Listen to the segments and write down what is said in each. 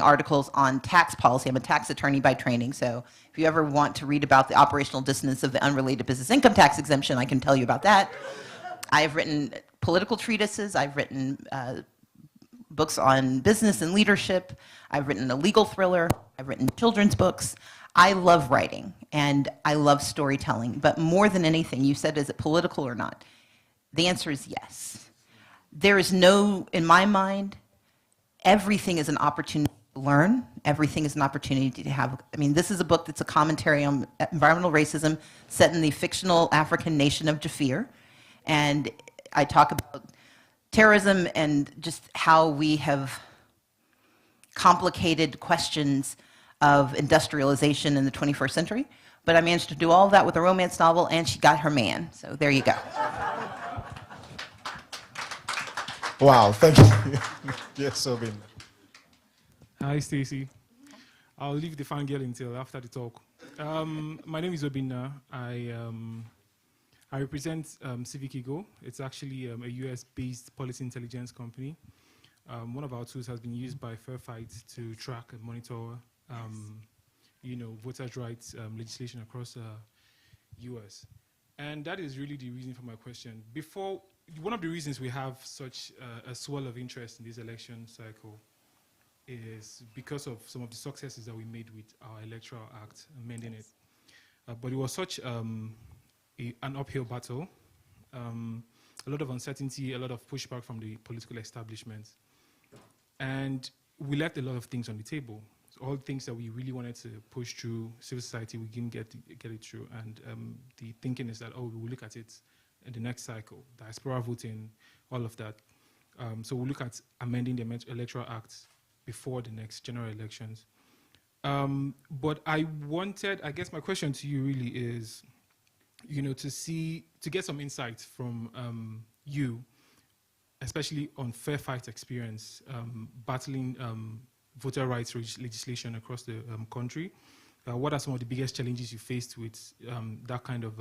articles on tax policy. I'm a tax attorney by training, so if you ever want to read about the operational dissonance of the unrelated business income tax exemption, I can tell you about that. I have written political treatises. I've written books on business and leadership. I've written a legal thriller. I've written children's books. I love writing, and I love storytelling. But more than anything, you said, is it political or not? The answer is yes. There is no, in my mind, everything is an opportunity to learn. Everything is an opportunity to have, I mean, this is a book that's a commentary on environmental racism set in the fictional African nation of Jafir. And I talk about terrorism and just how we have complicated questions of industrialization in the 21st century. But I managed to do all of that with a romance novel, and she got her man. So there you go. Wow, thank you. Yes, Obin. Hi, Stacey. I'll leave the fangirl until after the talk. My name is Obinna. I represent Civic Eagle. It's actually a US-based policy intelligence company. One of our tools has been used by Fair Fight to track and monitor, voters' rights legislation across the US. And that is really the reason for my question. One of the reasons we have such a swell of interest in this election cycle is because of some of the successes that we made with our Electoral Act, amending it. But it was such an uphill battle, a lot of uncertainty, a lot of pushback from the political establishment. And we left a lot of things on the table. So all things that we really wanted to push through civil society, we didn't get it through. And the thinking is that, we will look at it in the next cycle, diaspora voting, all of that. So we'll look at amending the Electoral Act before the next general elections. But I guess my question to you really is, to get some insights from you, especially on Fair Fight experience, battling voter rights legislation across the country. What are some of the biggest challenges you faced with that kind of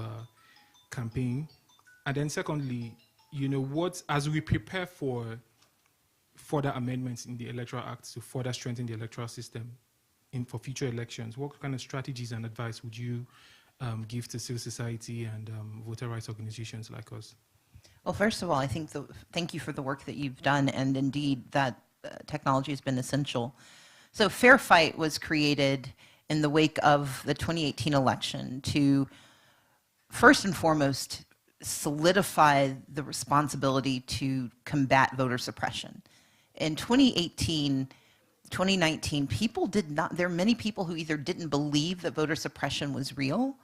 campaign? And then secondly, as we prepare for further amendments in the Electoral Act to further strengthen the electoral system for future elections, what kind of strategies and advice would you give to civil society and voter rights organizations like us? Well, first of all, I think thank you for the work that you've done, and indeed that technology has been essential. So Fair Fight was created in the wake of the 2018 election to, first and foremost, solidify the responsibility to combat voter suppression. In 2018, 2019, there are many people who either didn't believe that voter suppression was real,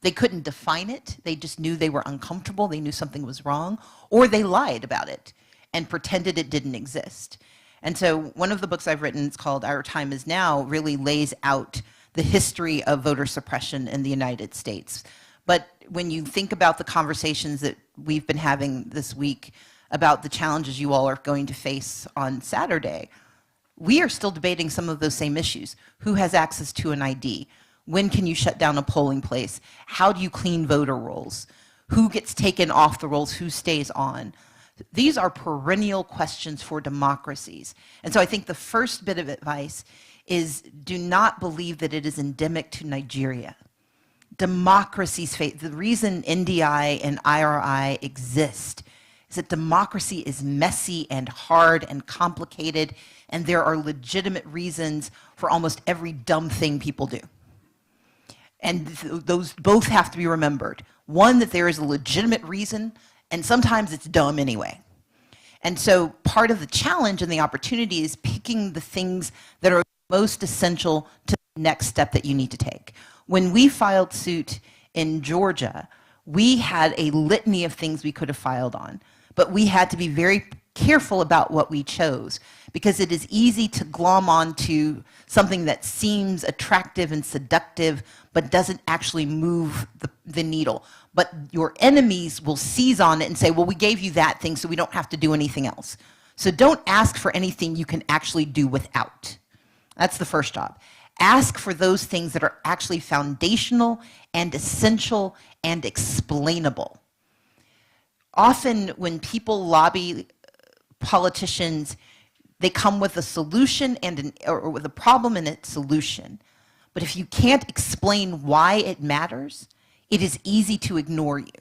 they couldn't define it, they just knew they were uncomfortable, they knew something was wrong, or they lied about it and pretended it didn't exist. And so one of the books I've written, it's called Our Time Is Now, really lays out the history of voter suppression in the United States. But when you think about the conversations that we've been having this week about the challenges you all are going to face on Saturday, we are still debating some of those same issues. Who has access to an ID? When can you shut down a polling place? How do you clean voter rolls? Who gets taken off the rolls? Who stays on? These are perennial questions for democracies. And so I think the first bit of advice is do not believe that it is endemic to Nigeria. Democracies face, the reason NDI and IRI exist is that democracy is messy and hard and complicated, and there are legitimate reasons for almost every dumb thing people do. And those both have to be remembered. One, that there is a legitimate reason, and sometimes it's dumb anyway. And so part of the challenge and the opportunity is picking the things that are most essential to the next step that you need to take. When we filed suit in Georgia, we had a litany of things we could have filed on, but we had to be very careful about what we chose, because it is easy to glom onto something that seems attractive and seductive, but doesn't actually move the needle. But your enemies will seize on it and say, well, we gave you that thing, so we don't have to do anything else. So don't ask for anything you can actually do without. That's the first job. Ask for those things that are actually foundational and essential and explainable. Often when people lobby politicians They come with a solution or with a problem and its solution. But if you can't explain why it matters, it is easy to ignore you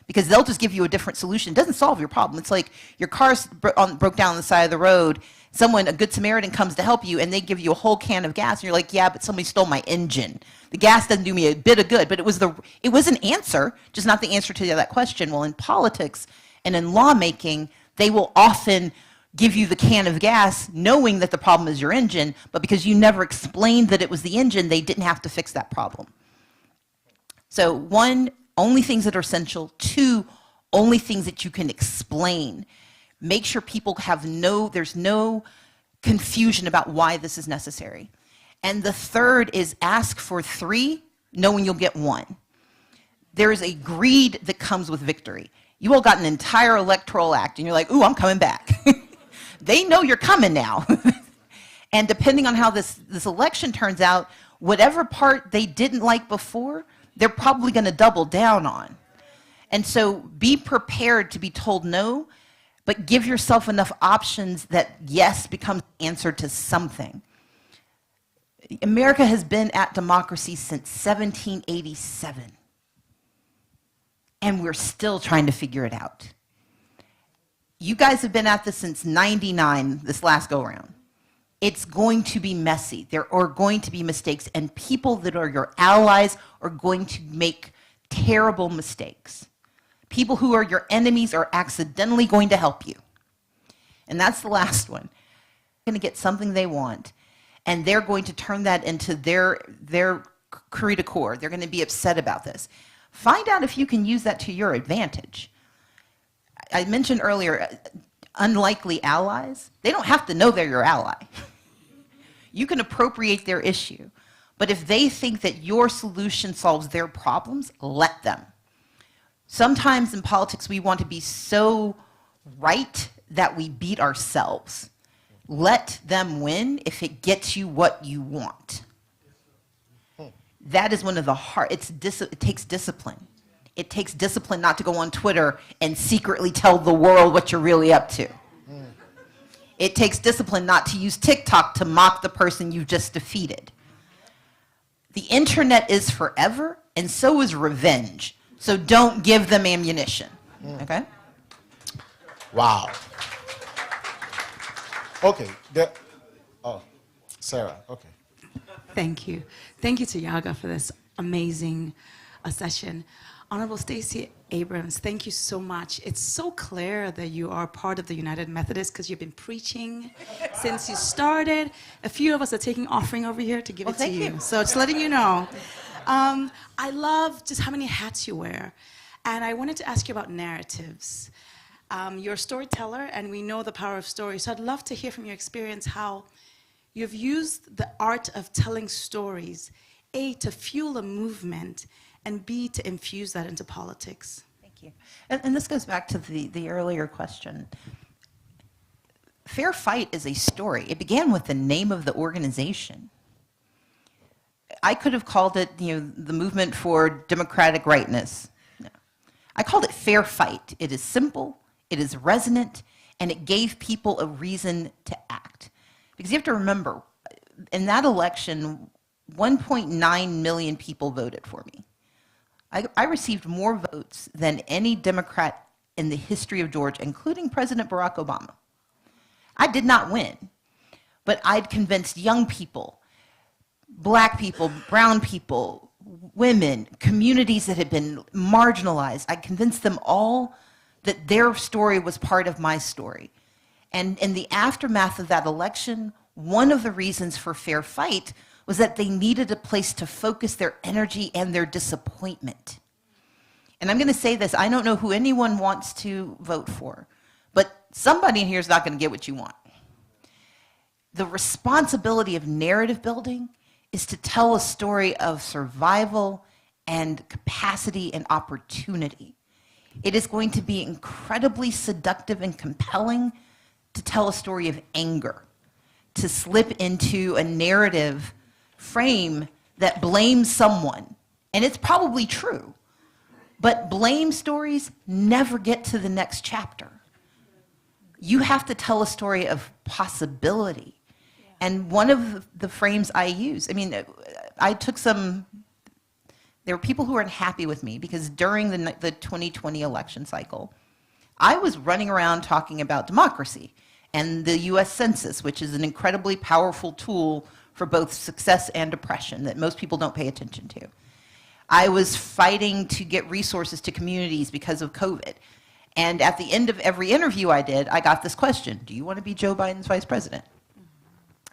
because they'll just give you a different solution. It doesn't solve your problem. It's like your car's broke down on the side of the road. A good Samaritan comes to help you and they give you a whole can of gas and you're like, yeah, but somebody stole my engine. The gas doesn't do me a bit of good, but it was an answer, just not the answer to that question. Well, in politics and in lawmaking, they will often give you the can of gas knowing that the problem is your engine, but because you never explained that it was the engine, they didn't have to fix that problem. So 1, only things that are essential. 2, only things that you can explain. Make sure people there's no confusion about why this is necessary. And the third is ask for 3, knowing you'll get 1. There is a greed that comes with victory. You all got an entire electoral act and you're like, ooh, I'm coming back. They know you're coming now. And depending on how this election turns out, whatever part they didn't like before, they're probably going to double down on. And so be prepared to be told no, but give yourself enough options that yes becomes the answer to something. America has been at democracy since 1787. And we're still trying to figure it out. You guys have been at this since 99, this last go-around. It's going to be messy. There are going to be mistakes, and people that are your allies are going to make terrible mistakes. People who are your enemies are accidentally going to help you. And that's the last one. They're going to get something they want, and they're going to turn that into their cri de coeur. They're going to be upset about this. Find out if you can use that to your advantage. I mentioned earlier, unlikely allies, they don't have to know they're your ally. You can appropriate their issue. But if they think that your solution solves their problems, let them. Sometimes in politics, we want to be so right that we beat ourselves. Let them win if it gets you what you want. That is one of the hard, it takes discipline. It takes discipline not to go on Twitter and secretly tell the world what you're really up to. It takes discipline not to use TikTok to mock the person you just defeated. The internet is forever, and so is revenge. So don't give them ammunition, okay? Wow. Okay. Sarah, okay. Thank you. Thank you to Yaga for this amazing session. Honorable Stacey Abrams, thank you so much. It's so clear that you are part of the United Methodists because you've been preaching since you started. A few of us are taking offering over here to give it to you. So just letting you know. I love just how many hats you wear. And I wanted to ask you about narratives. You're a storyteller, and we know the power of story. So I'd love to hear from your experience how you've used the art of telling stories, A, to fuel a movement, and B, to infuse that into politics. Thank you. And this goes back to the earlier question. Fair Fight is a story. It began with the name of the organization. I could have called it, the movement for democratic rightness. No. I called it Fair Fight. It is simple, it is resonant, and it gave people a reason to act. Because you have to remember, in that election, 1.9 million people voted for me. I received more votes than any Democrat in the history of Georgia, including President Barack Obama. I did not win, but I'd convinced young people, black people, brown people, women, communities that had been marginalized. I convinced them all that their story was part of my story. And in the aftermath of that election, one of the reasons for Fair Fight was that they needed a place to focus their energy and their disappointment. And I'm going to say this, I don't know who anyone wants to vote for, but somebody in here is not going to get what you want. The responsibility of narrative building is to tell a story of survival and capacity and opportunity. It is going to be incredibly seductive and compelling to tell a story of anger, to slip into a narrative frame that blames someone. And it's probably true. But blame stories never get to the next chapter. You have to tell a story of possibility. And one of the frames I use, I mean, I took some, there were people who were unhappy with me because during the 2020 election cycle, I was running around talking about democracy and the US Census, which is an incredibly powerful tool for both success and oppression that most people don't pay attention to. I was fighting to get resources to communities because of COVID. And at the end of every interview I did, I got this question: do you want to be Joe Biden's vice president?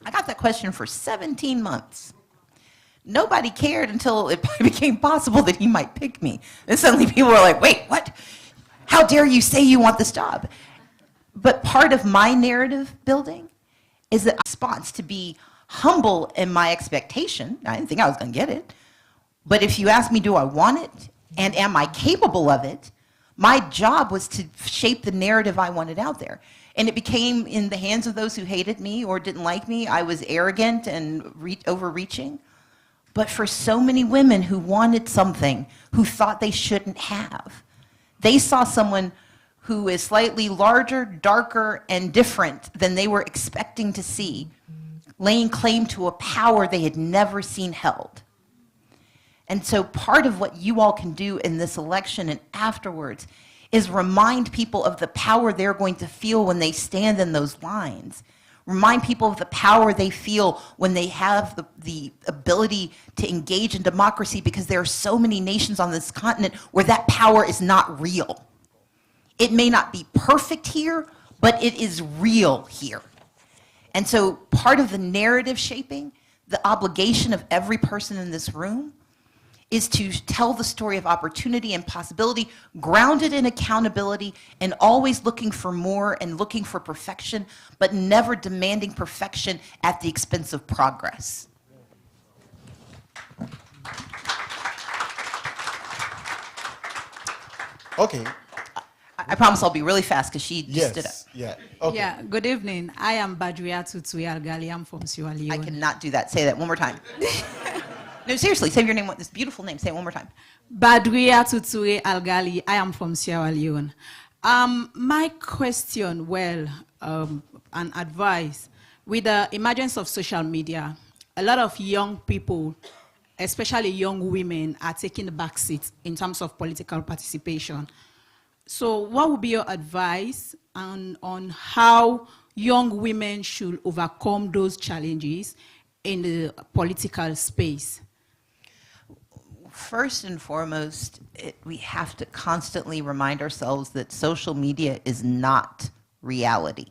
I got that question for 17 months. Nobody cared until it became possible that he might pick me. And suddenly people were like, wait, what? How dare you say you want this job? But part of my narrative building is the response to be humble in my expectation. I didn't think I was going to get it. But if you ask me, do I want it? And am I capable of it? My job was to shape the narrative I wanted out there. And it became in the hands of those who hated me or didn't like me. I was arrogant and overreaching. But for so many women who wanted something, who thought they shouldn't have, they saw someone who is slightly larger, darker, and different than they were expecting to see, laying claim to a power they had never seen held. And so part of what you all can do in this election and afterwards is remind people of the power they're going to feel when they stand in those lines. Remind people of the power they feel when they have the ability to engage in democracy, because there are so many nations on this continent where that power is not real. It may not be perfect here, but it is real here. And so part of the narrative shaping, the obligation of every person in this room, is to tell the story of opportunity and possibility, grounded in accountability, and always looking for more and looking for perfection, but never demanding perfection at the expense of progress. Okay. I promise I'll be really fast because she just stood up. Yeah. Okay. Yeah, good evening. I am Badria Tutui Algali. I'm from Sierra Leone. I cannot do that. Say that one more time. No, seriously, say your name, this beautiful name. Say it one more time. Badria Tutui Algali. I am from Sierra Leone. My question, and advice, with the emergence of social media, a lot of young people, especially young women, are taking the back seat in terms of political participation. So what would be your advice on how young women should overcome those challenges in the political space? First and foremost, we have to constantly remind ourselves that social media is not reality.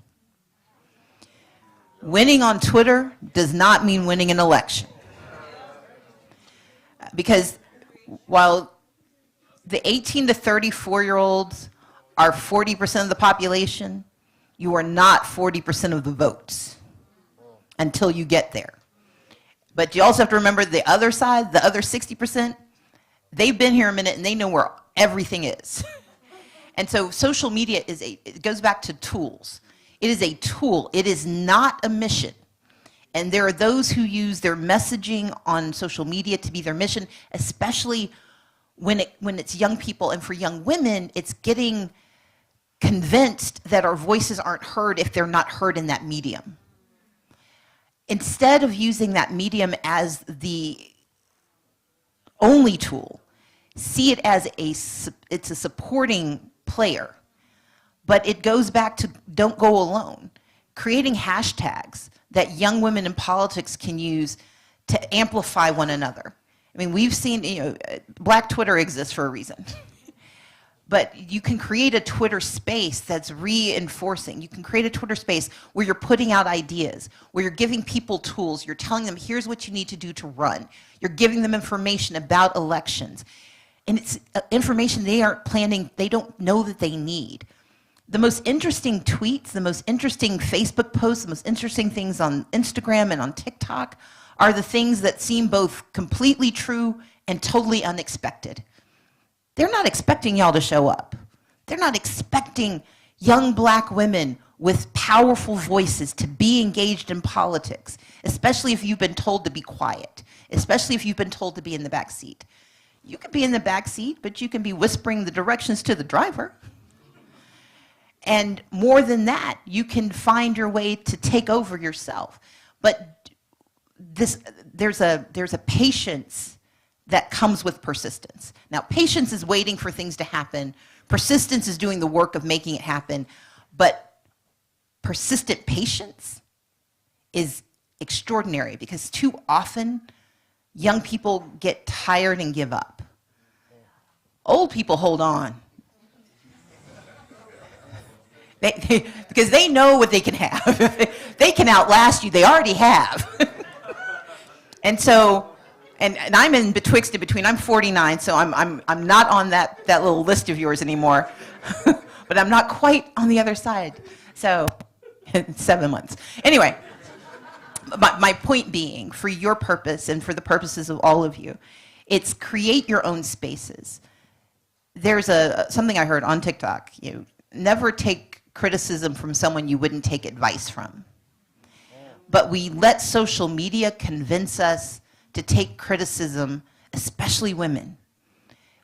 Winning on Twitter does not mean winning an election. Because while the 18 to 34-year-olds are 40% of the population, you are not 40% of the votes until you get there. But you also have to remember the other side, the other 60%, they've been here a minute and they know where everything is. And so social media it goes back to tools. It is a tool. It is not a mission. And there are those who use their messaging on social media to be their mission, especially when it's young people. And for young women, it's getting convinced that our voices aren't heard if they're not heard in that medium. Instead of using that medium as the only tool, see it as it's a supporting player. But it goes back to don't go alone. Creating hashtags that young women in politics can use to amplify one another. I mean, we've seen, Black Twitter exists for a reason. But you can create a Twitter space that's reinforcing. You can create a Twitter space where you're putting out ideas, where you're giving people tools. You're telling them, here's what you need to do to run. You're giving them information about elections. And it's information they aren't planning, they don't know that they need. The most interesting tweets, the most interesting Facebook posts, the most interesting things on Instagram and on TikTok are the things that seem both completely true and totally unexpected. They're not expecting y'all to show up. They're not expecting young Black women with powerful voices to be engaged in politics, especially if you've been told to be quiet, especially if you've been told to be in the back seat. You could be in the back seat, but you can be whispering the directions to the driver. And more than that, you can find your way to take over yourself. But there's a patience that comes with persistence. Now, patience is waiting for things to happen. Persistence is doing the work of making it happen. But persistent patience is extraordinary because too often young people get tired and give up. Old people hold on. Because they know what they can have. They can outlast you. They already have. And so, and I'm in betwixt and between. I'm 49, so I'm not on that little list of yours anymore. But I'm not quite on the other side. So, 7 months. Anyway, my point being, for your purpose and for the purposes of all of you, it's create your own spaces. There's something I heard on TikTok. Never take criticism from someone you wouldn't take advice from. But we let social media convince us to take criticism, especially women.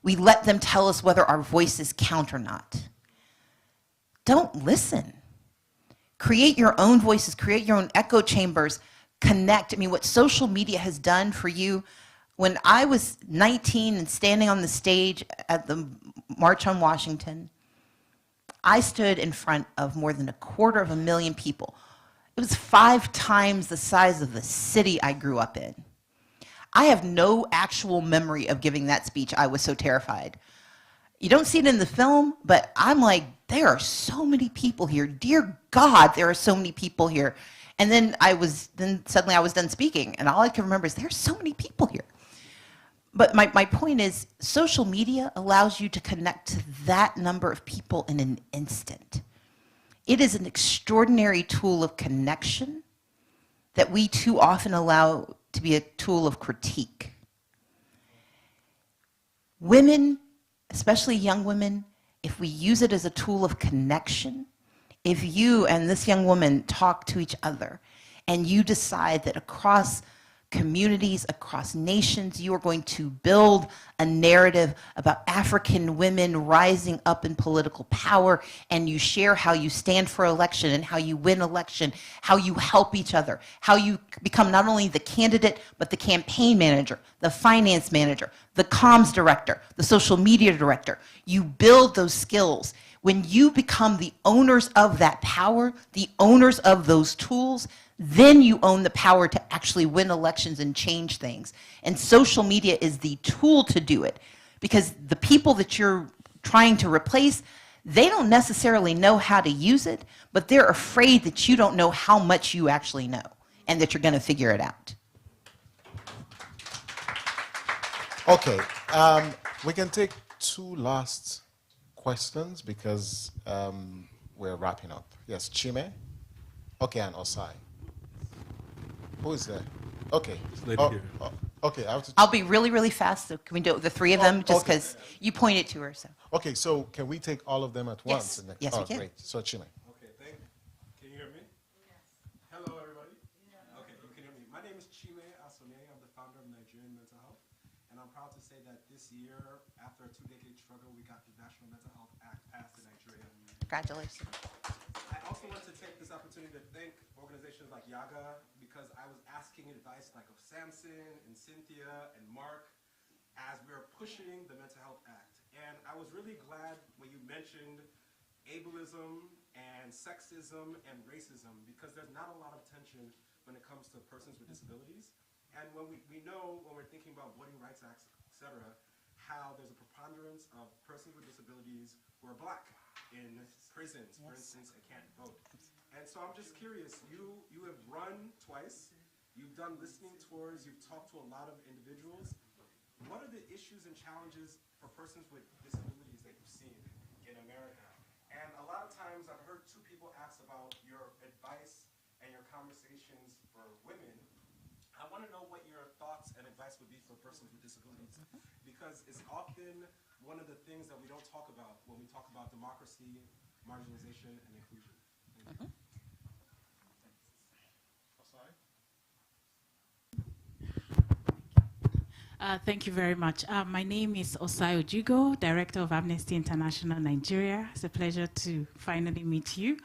We let them tell us whether our voices count or not. Don't listen. Create your own voices, create your own echo chambers, connect. I mean, what social media has done for you, when I was 19 and standing on the stage at the March on Washington, I stood in front of more than 250,000 people. It was 5 times the size of the city I grew up in. I have no actual memory of giving that speech. I was so terrified. You don't see it in the film, but I'm like, there are so many people here. Dear God, there are so many people here. And then suddenly I was done speaking, and all I can remember is there's so many people here. But my point is, social media allows you to connect to that number of people in an instant. It is an extraordinary tool of connection that we too often allow to be a tool of critique. Women, especially young women, if we use it as a tool of connection, if you and this young woman talk to each other and you decide that across communities, across nations, you are going to build a narrative about African women rising up in political power, and you share how you stand for election and how you win election, how you help each other, how you become not only the candidate, but the campaign manager, the finance manager, the comms director, the social media director. You build those skills. When you become the owners of that power, the owners of those tools, then you own the power to actually win elections and change things. And social media is the tool to do it, because the people that you're trying to replace, they don't necessarily know how to use it, but they're afraid that you don't know how much you actually know and that you're going to figure it out. Okay, we can take 2 last questions because we're wrapping up. Yes, Chime? Okay, and Osai. Who is there? Okay. Okay, I have to. I'll be really, really fast. So can we do it with the 3 of them? Just okay. because you pointed to her. So. Okay, so can we take all of them at once? Yes. Yes, we can. Great. So Chime. Okay, can you hear me? Yes. Hello, everybody. Yeah. Okay, you can hear me. My name is Chime Asone. I'm the founder of Nigerian Mental Health, and I'm proud to say that this year, after a 2-decade struggle, we got the National Mental Health Act passed in Nigeria. Congratulations. I also want to take this opportunity to thank organizations like Yaga, because I was asking advice like of Samson and Cynthia and Mark as we were pushing the Mental Health Act. And I was really glad when you mentioned ableism and sexism and racism, because there's not a lot of tension when it comes to persons with disabilities. And when we know, when we're thinking about voting rights acts, et cetera, how there's a preponderance of persons with disabilities who are black in prisons, for instance, and can't vote. And so I'm just curious, you have run twice, you've done listening tours, you've talked to a lot of individuals. What are the issues and challenges for persons with disabilities that you've seen in America? And a lot of times I've heard 2 people ask about your advice and your conversations for women. I want to know what your thoughts and advice would be for persons with disabilities, because it's often one of the things that we don't talk about when we talk about democracy, marginalization, and inclusion. Thank you very much. My name is Osai Ojigo, Director of Amnesty International Nigeria. It's a pleasure to finally meet you.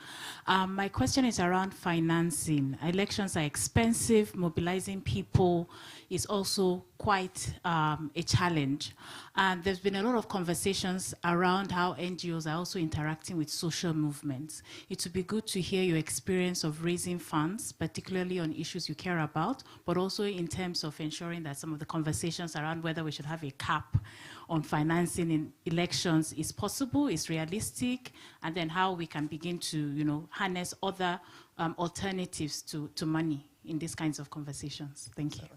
My question is around financing. Elections are expensive. Mobilizing people is also quite a challenge. And there's been a lot of conversations around how NGOs are also interacting with social movements. It would be good to hear your experience of raising funds, particularly on issues you care about, but also in terms of ensuring that some of the conversations around whether we should have a cap on financing in elections is possible, is realistic, and then how we can begin to, harness other alternatives to money in these kinds of conversations. Thank you.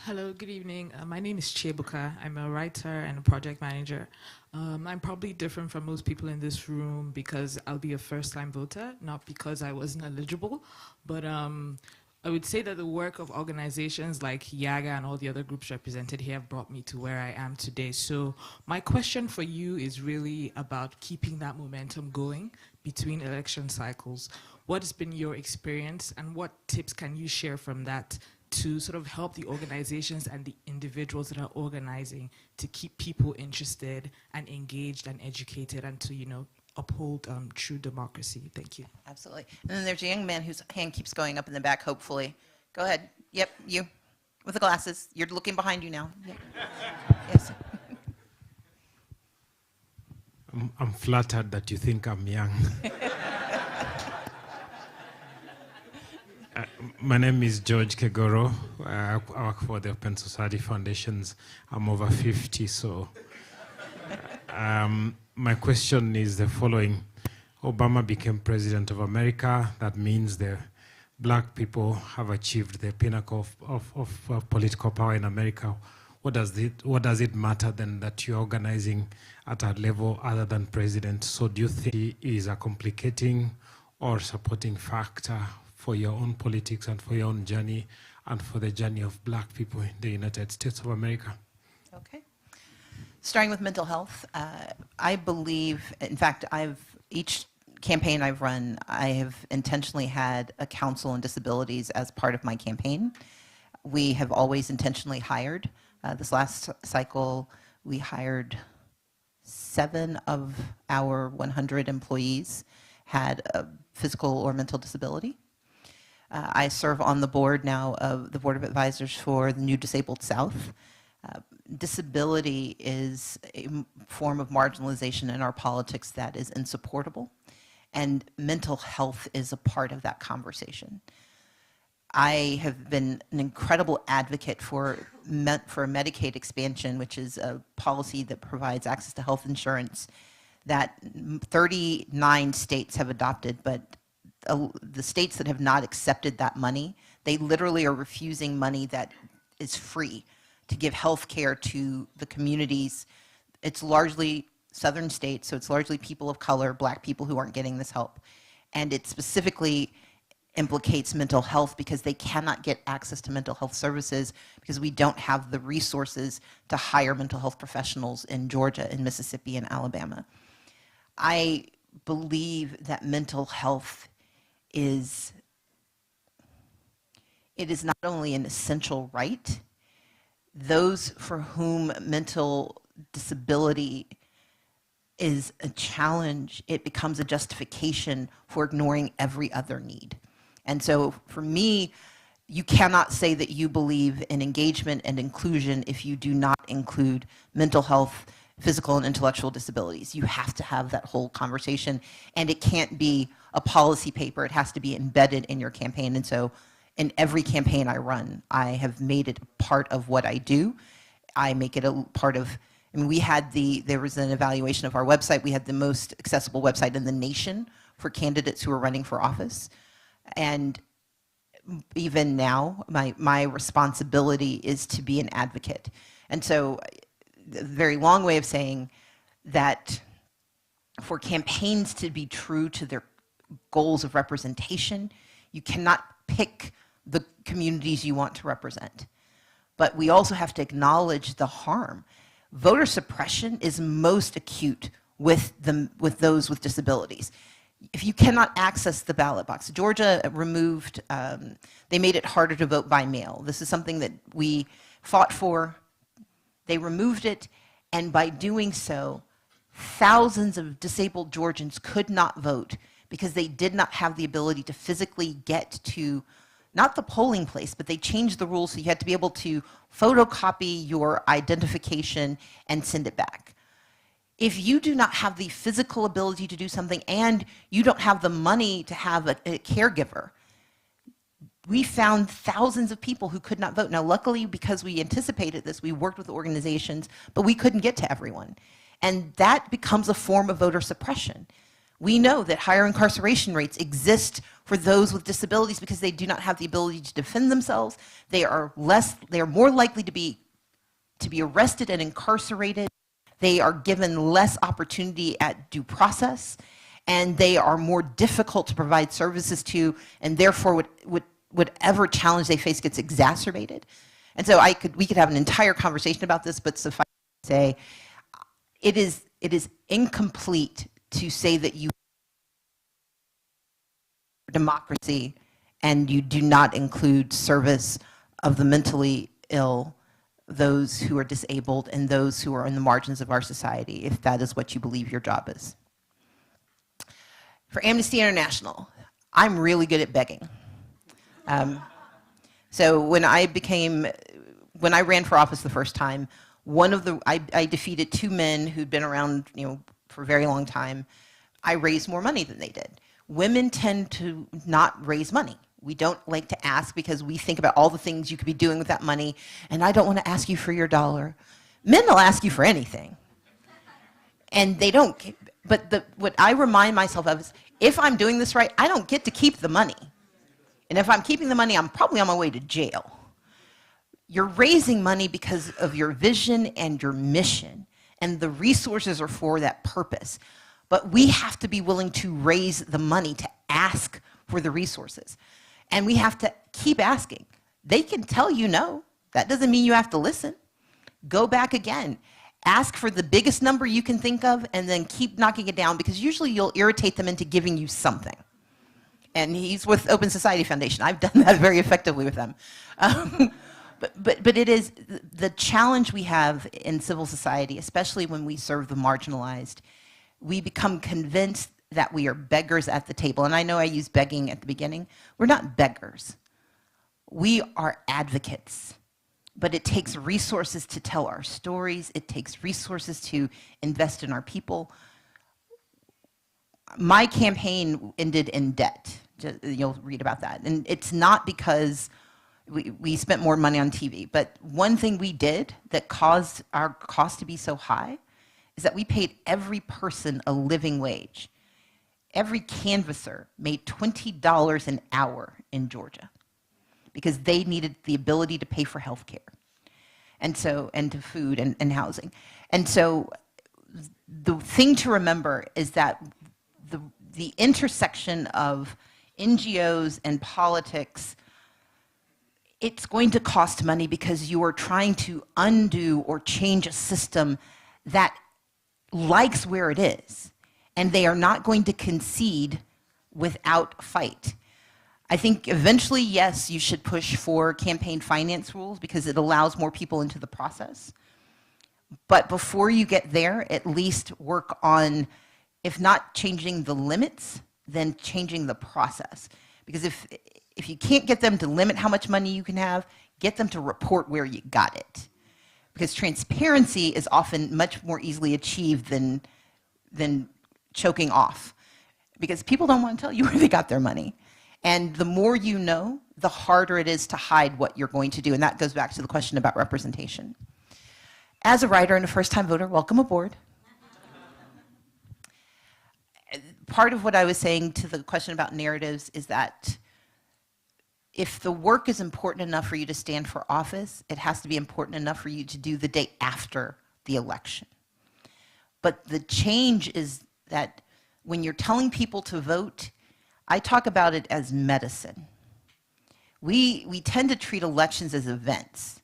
Hello, good evening. My name is Chebuka. I'm a writer and a project manager. I'm probably different from most people in this room because I'll be a first-time voter, not because I wasn't eligible, but I would say that the work of organizations like YAGA and all the other groups represented here have brought me to where I am today. So my question for you is really about keeping that momentum going between election cycles. What has been your experience and what tips can you share from that to sort of help the organizations and the individuals that are organizing to keep people interested and engaged and educated and to, uphold true democracy? Thank you. Absolutely. And then there's a young man whose hand keeps going up in the back, hopefully. Go ahead. Yep, you. With the glasses. You're looking behind you now. Yep. Yes. I'm flattered that you think I'm young. My name is George Kegoro. I work for the Open Society Foundations. I'm over 50, so my question is the following. Obama became president of America. That means the black people have achieved the pinnacle of political power in America. What does it matter then that you're organizing at a level other than president? So do you think it is a complicating or supporting factor for your own politics and for your own journey and for the journey of black people in the United States of America? Okay. Starting with mental health, I believe, in fact, each campaign I've run, I have intentionally had a council on disabilities as part of my campaign. We have always intentionally hired. This last cycle, we hired 7 of our 100 employees had a physical or mental disability. I serve on the board now of the Board of Advisors for the New Disabled South. Disability is a form of marginalization in our politics that is insupportable, and mental health is a part of that conversation. I have been an incredible advocate for Medicaid expansion, which is a policy that provides access to health insurance that 39 states have adopted, but the states that have not accepted that money, they literally are refusing money that is free to give health care to the communities. It's largely southern states, so it's largely people of color, black people who aren't getting this help. And it specifically implicates mental health because they cannot get access to mental health services because we don't have the resources to hire mental health professionals in Georgia, in Mississippi, and Alabama. I believe that mental health is not only an essential right. Those for whom mental disability is a challenge, it becomes a justification for ignoring every other need. And so for me, you cannot say that you believe in engagement and inclusion if you do not include mental health, physical and intellectual disabilities. You have to have that whole conversation, and it can't be a policy paper. It has to be embedded in your campaign. And so in every campaign I run, I have made it a part of what I do. I make it a part of, I mean, there was an evaluation of our website. We had the most accessible website in the nation for candidates who are running for office. And even now, my responsibility is to be an advocate. And so a very long way of saying that for campaigns to be true to their goals of representation, you cannot pick the communities you want to represent. But we also have to acknowledge the harm. Voter suppression is most acute with those with disabilities. if you cannot access the ballot box. Georgia removed, they made it harder to vote by mail. This is something that we fought for. They removed it, and by doing so, thousands of disabled Georgians could not vote because they did not have the ability to physically get to, not the polling place, but they changed the rules so you had to be able to photocopy your identification and send it back. If you do not have the physical ability to do something and you don't have the money to have a caregiver, we found thousands of people who could not vote. Now, luckily, because we anticipated this, we worked with organizations, but we couldn't get to everyone. And that becomes a form of voter suppression. We know that higher incarceration rates exist for those with disabilities because they do not have the ability to defend themselves. They are more likely to be arrested and incarcerated. They are given less opportunity at due process, and they are more difficult to provide services to, and therefore whatever challenge they face gets exacerbated. And so we could have an entire conversation about this, but suffice to say, it is incomplete to say that you democracy and you do not include service of the mentally ill, those who are disabled, and those who are on the margins of our society, if that is what you believe your job is. For Amnesty International, I'm really good at begging. So when I ran for office the first time, I defeated two men who'd been around, for a very long time. I raised more money than they did. Women tend to not raise money. We don't like to ask because we think about all the things you could be doing with that money, and I don't want to ask you for your dollar. Men will ask you for anything. And they don't, but what I remind myself of is, if I'm doing this right, I don't get to keep the money. And if I'm keeping the money, I'm probably on my way to jail. You're raising money because of your vision and your mission, and the resources are for that purpose. But we have to be willing to raise the money to ask for the resources. And we have to keep asking. They can tell you no. That doesn't mean you have to listen. Go back again. Ask for the biggest number you can think of, and then keep knocking it down, because usually you'll irritate them into giving you something. And he's with Open Society Foundation. I've done that very effectively with them. But it is the challenge we have in civil society, especially when we serve the marginalized. We become convinced that we are beggars at the table. And I know I used begging at the beginning. We're not beggars. We are advocates. But it takes resources to tell our stories. It takes resources to invest in our people. My campaign ended in debt. You'll read about that. And it's not because we spent more money on TV. But one thing we did that caused our cost to be so high is that we paid every person a living wage. Every canvasser made $20 an hour in Georgia because they needed the ability to pay for health care and to food and housing. And so the thing to remember is that the intersection of NGOs and politics, it's going to cost money because you are trying to undo or change a system that likes where it is. And they are not going to concede without fight. I think eventually, yes, you should push for campaign finance rules because it allows more people into the process. But before you get there, at least work on, if not changing the limits, then changing the process. Because if you can't get them to limit how much money you can have, get them to report where you got it. Because transparency is often much more easily achieved than choking off, because people don't want to tell you where they got their money. And the more you know, the harder it is to hide what you're going to do. And that goes back to the question about representation. As a writer and a first-time voter, welcome aboard. Part of what I was saying to the question about narratives is that if the work is important enough for you to stand for office, it has to be important enough for you to do the day after the election. But the change is that when you're telling people to vote, I talk about it as medicine. We tend to treat elections as events,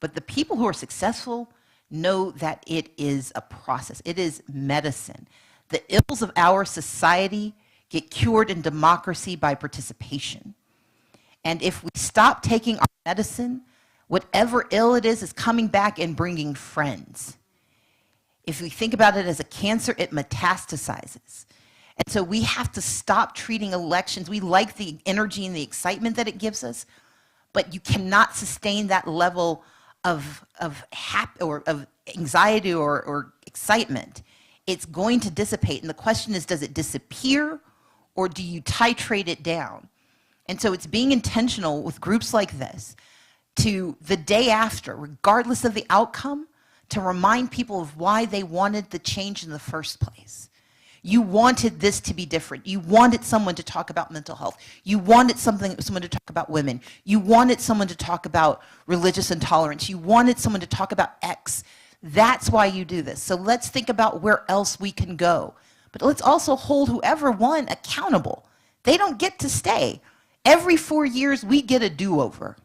but the people who are successful know that it is a process. It is medicine. The ills of our society get cured in democracy by participation. And if we stop taking our medicine, whatever ill it is coming back and bringing friends. If we think about it as a cancer, it metastasizes. And so we have to stop treating elections. We like the energy and the excitement that it gives us, but you cannot sustain that level of anxiety or excitement. It's going to dissipate. And the question is, does it disappear or do you titrate it down? And so it's being intentional with groups like this to the day after, regardless of the outcome, to remind people of why they wanted the change in the first place. You wanted this to be different. You wanted someone to talk about mental health. You wanted someone to talk about women. You wanted someone to talk about religious intolerance. You wanted someone to talk about X. That's why you do this. So let's think about where else we can go. But let's also hold whoever won accountable. They don't get to stay. Every 4 years, we get a do-over.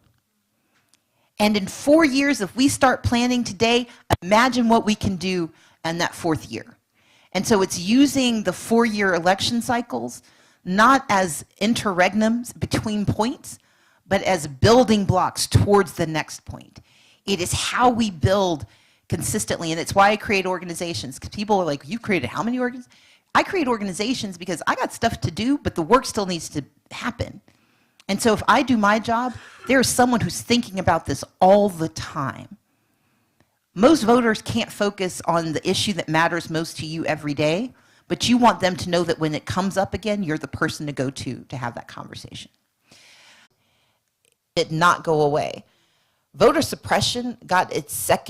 And in 4 years, if we start planning today, imagine what we can do in that 4th year. And so it's using the 4-year election cycles, not as interregnums between points, but as building blocks towards the next point. It is how we build consistently, and it's why I create organizations. Because people are like, you've created how many organizations? I create organizations because I got stuff to do, but the work still needs to happen. And so if I do my job, there's someone who's thinking about this all the time. Most voters can't focus on the issue that matters most to you every day, but you want them to know that when it comes up again, you're the person to go to have that conversation. It did not go away. Voter suppression got its second